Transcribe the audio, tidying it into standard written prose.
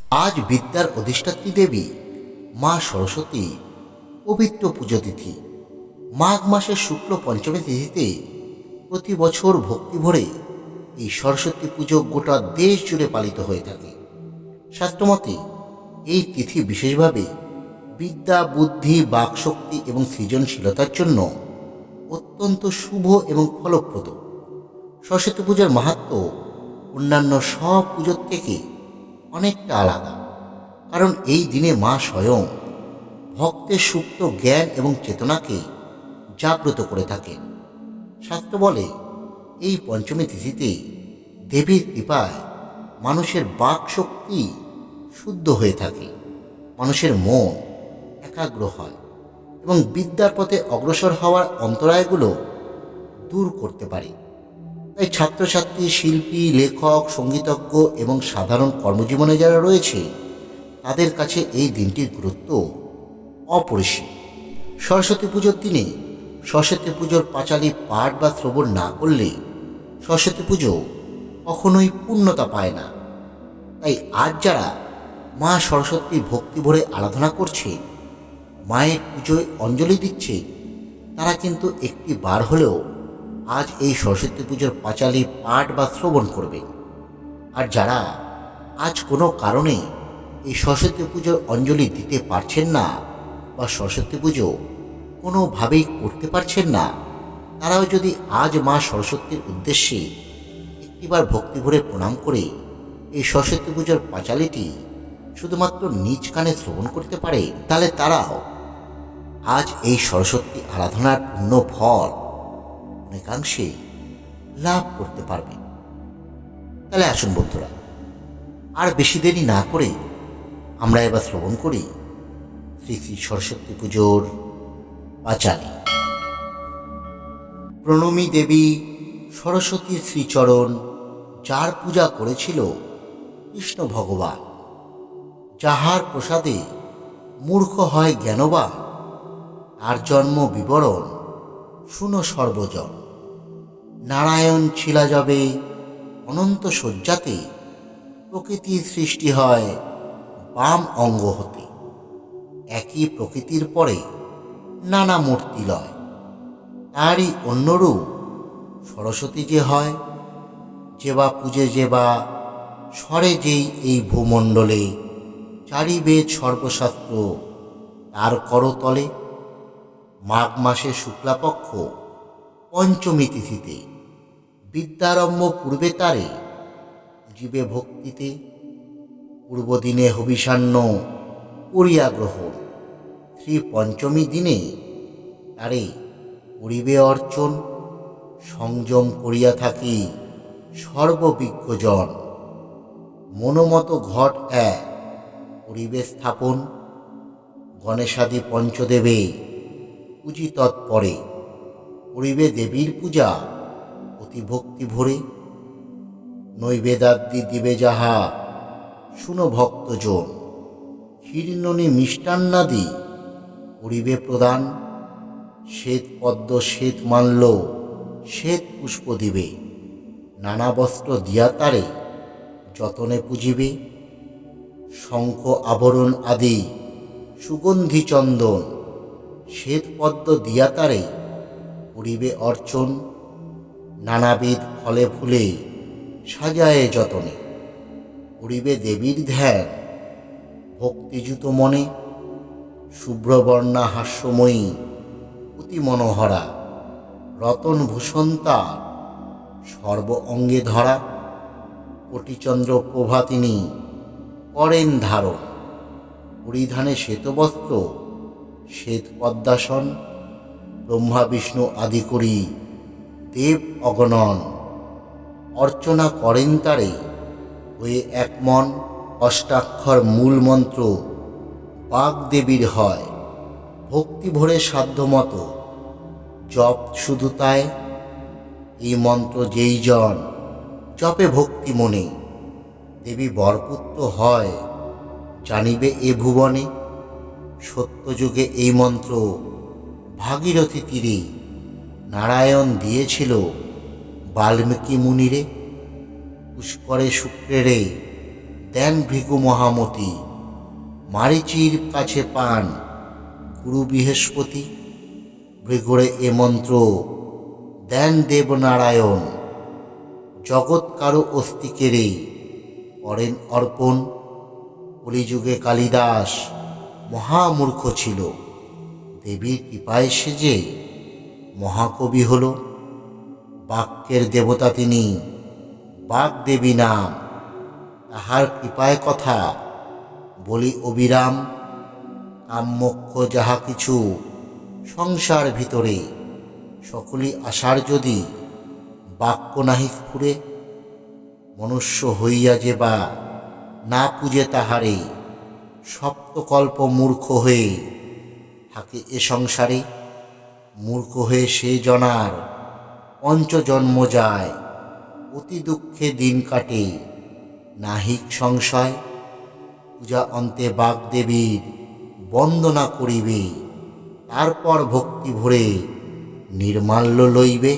আজ বিদ্যার অধিষ্ঠাত্রী দেবী মা সরস্বতী পবিত্র পুজো তিথি। মাঘ মাসের শুক্ল পঞ্চমী তিথিতে প্রতি বছর ভক্তি ভরে এই সরস্বতী পুজো গোটা দেশ জুড়ে পালিত হয়ে থাকে। শাস্ত্রমতে এই তিথি বিশেষভাবে বিদ্যা, বুদ্ধি, বাকশক্তি এবং সৃজনশীলতার জন্য অত্যন্ত শুভ এবং ফলপ্রদ। সরস্বতী পূজার মাহাত্ম্য অন্যান্য সব পুজোর থেকে অনেকটা আলাদা, কারণ এই দিনে মা স্বয়ং ভক্তের সুপ্ত জ্ঞান এবং চেতনাকে জাগ্রত করে থাকেন। শাস্ত্র বলে এই পঞ্চমী তিথিতে দেবীর কৃপায় মানুষের বাক শক্তি শুদ্ধ হয়ে থাকে, মানুষের মন একাগ্র হয় এবং বিদ্যার পথে অগ্রসর হওয়ার অন্তরায়গুলো দূর করতে পারে। তাই ছাত্রছাত্রী, শিল্পী, লেখক, সঙ্গীতজ্ঞ এবং সাধারণ কর্মজীবনে যারা রয়েছে তাদের কাছে এই দিনটির গুরুত্ব অপরিসীম। সরস্বতী পুজোর দিনে সরস্বতী পুজোর পাঁচালী পাঠ বা শ্রবণ না করলে সরস্বতী পুজো কখনোই পূর্ণতা পায় না। তাই আজ যারা মা সরস্বতীর ভক্তি ভরে আরাধনা করছে, মায়ের পুজোয় অঞ্জলি দিচ্ছে, তারা কিন্তু একটি বার হলেও আজ এই সরস্বতী পুজোর পাঁচালী পাঠ বা শ্রবণ করবে। আর যারা আজ কোনো কারণে এই সরস্বতী পুজোর অঞ্জলি দিতে পারছেন না বা সরস্বতী পুজো কোনোভাবেই করতে পারছেন না, তারাও যদি আজ মা সরস্বতীর উদ্দেশ্যে একটিবার ভক্তি ভরে প্রণাম করে এই সরস্বতী পুজোর পাঁচালীটি শুধুমাত্র নিজ কানে শ্রবণ করতে পারে, তাহলে তারাও আজ এই সরস্বতী আরাধনার পূর্ণ ফল অনেকাংশে লাভ করতে পারবে। তাহলে আসুন বন্ধুরা, আর বেশি দেরি না করে আমরা এবার শ্রবণ করি শ্রী শ্রী সরস্বতী পুজোর পাঁচালী। প্রণমী দেবী সরস্বতীর শ্রীচরণ, যার পূজা করেছিল কৃষ্ণ ভগবান, যাহার প্রসাদে মূর্খ হয় জ্ঞানবান, তার জন্ম বিবরণ শুনো সর্বজন। নারায়ণ ছিলা যবে অনন্ত শয্যাতে, প্রকৃতির সৃষ্টি হয় বাম অঙ্গ হতে। একই প্রকৃতির পরে নানা মূর্তি লয়, তারই অন্যরূপ সরস্বতী যে হয়। যেবা পূজে যেবা স্বরে যেই এই ভূমণ্ডলে, চারি বেদ সর্বশাস্ত্র তার করতলে। মাঘ মাসে শুক্লাপক্ষ পঞ্চমী তিথিতে, বিদ্যারম্ভ পূর্বে তারে জীবে ভক্তিতে। পূর্বদিনে হবিষান্ন করিয়া গ্রহণ, শ্রী পঞ্চমী দিনে তারে করিবে অর্চন। সংযম করিয়া থাকি সর্ববিজ্ঞজন, মনোমত ঘট এক করিবে স্থাপন। গণেশাদি পঞ্চদেবে পূজি তৎপরে, করিবে দেবীর পূজা অতি ভক্তি ভরে। নৈবেদ্যাদি দিবে যাহা শুনো ভক্তজন, ক্ষীরননি মিষ্টান্নাদি করিবে প্রদান। শ্বেত পদ্ম শ্বেত মাল্য শ্বেত পুষ্প দিবে, নানা বস্ত্র দিয়া তারে যতনে পুজিবে। শঙ্খ আভরণ আদি সুগন্ধি চন্দন, শ্বেত পদ্ম দিয়া তারে করিবে অর্চন। নানাবিধ ফলে ফুলে সাজায়ে যতনে, করিবে দেবীর ধ্যান ভক্তিযুত মনে। শুভ্রবর্ণা হাস্যময়ী অতি মনোহরা, রতন ভূষণ তার সর্ব অঙ্গে ধরা। কোটিচন্দ্র প্রভা তিনি করেন ধারণ, পরিধানে শ্বেতবস্ত্র শ্বেত পদ্মাসন। ব্রহ্মা বিষ্ণু আদি করি দেব অগণন, অর্চনা করেন তারে হয়ে এক মন। অষ্টাক্ষর মূল মন্ত্র বাগদেবীর হয়, ভক্তি ভরে সাধ্যমতো জপ শুধু তাই। এই মন্ত্র যেই জন জপে ভক্তি মনে, দেবী বরপুত্র হয় জানিবে এ ভুবনে। সত্যযুগে এই মন্ত্র ভাগীরথী তীরে, নারায়ণ দিয়েছিল বাল্মীকি মুনিরে। পুষ্করে শুক্রেরে দেন ভৃগু মহামতি, মারিচির কাছে পান গুরু বৃহস্পতি। ভৃগুরে এ মন্ত্র দেন দেবনারায়ণ, জগৎ কারু অস্তিকেরে করেন অর্পণ। কলিযুগে কালিদাস মহামূর্খ ছিল, দেবীর কৃপায় সে যে মহাকবি হল। বাক্যের দেবতা তিনি, বাগদেবী নাম, তাহার কৃপায় কথা বলি অবিরাম। কামমোক্ষ যাহা কিছু সংসার ভিতরে, সকলই আশার যদি বাক্য নাহি স্ফুরে। মনুষ্য হইয়া যে বা না পূজে তাহারে, সপ্তকল্প মূর্খ হয়ে থাকে এ সংসারে। মূর্খ হয়ে সে জনার পঞ্চজন্ম যায়, অতি দুঃখে দিন কাটে নাহিক সংশয়। পূজা অন্তে বাগদেবীর বন্দনা করিবে, তারপর ভক্তি ভরে নির্মাল্য লইবে।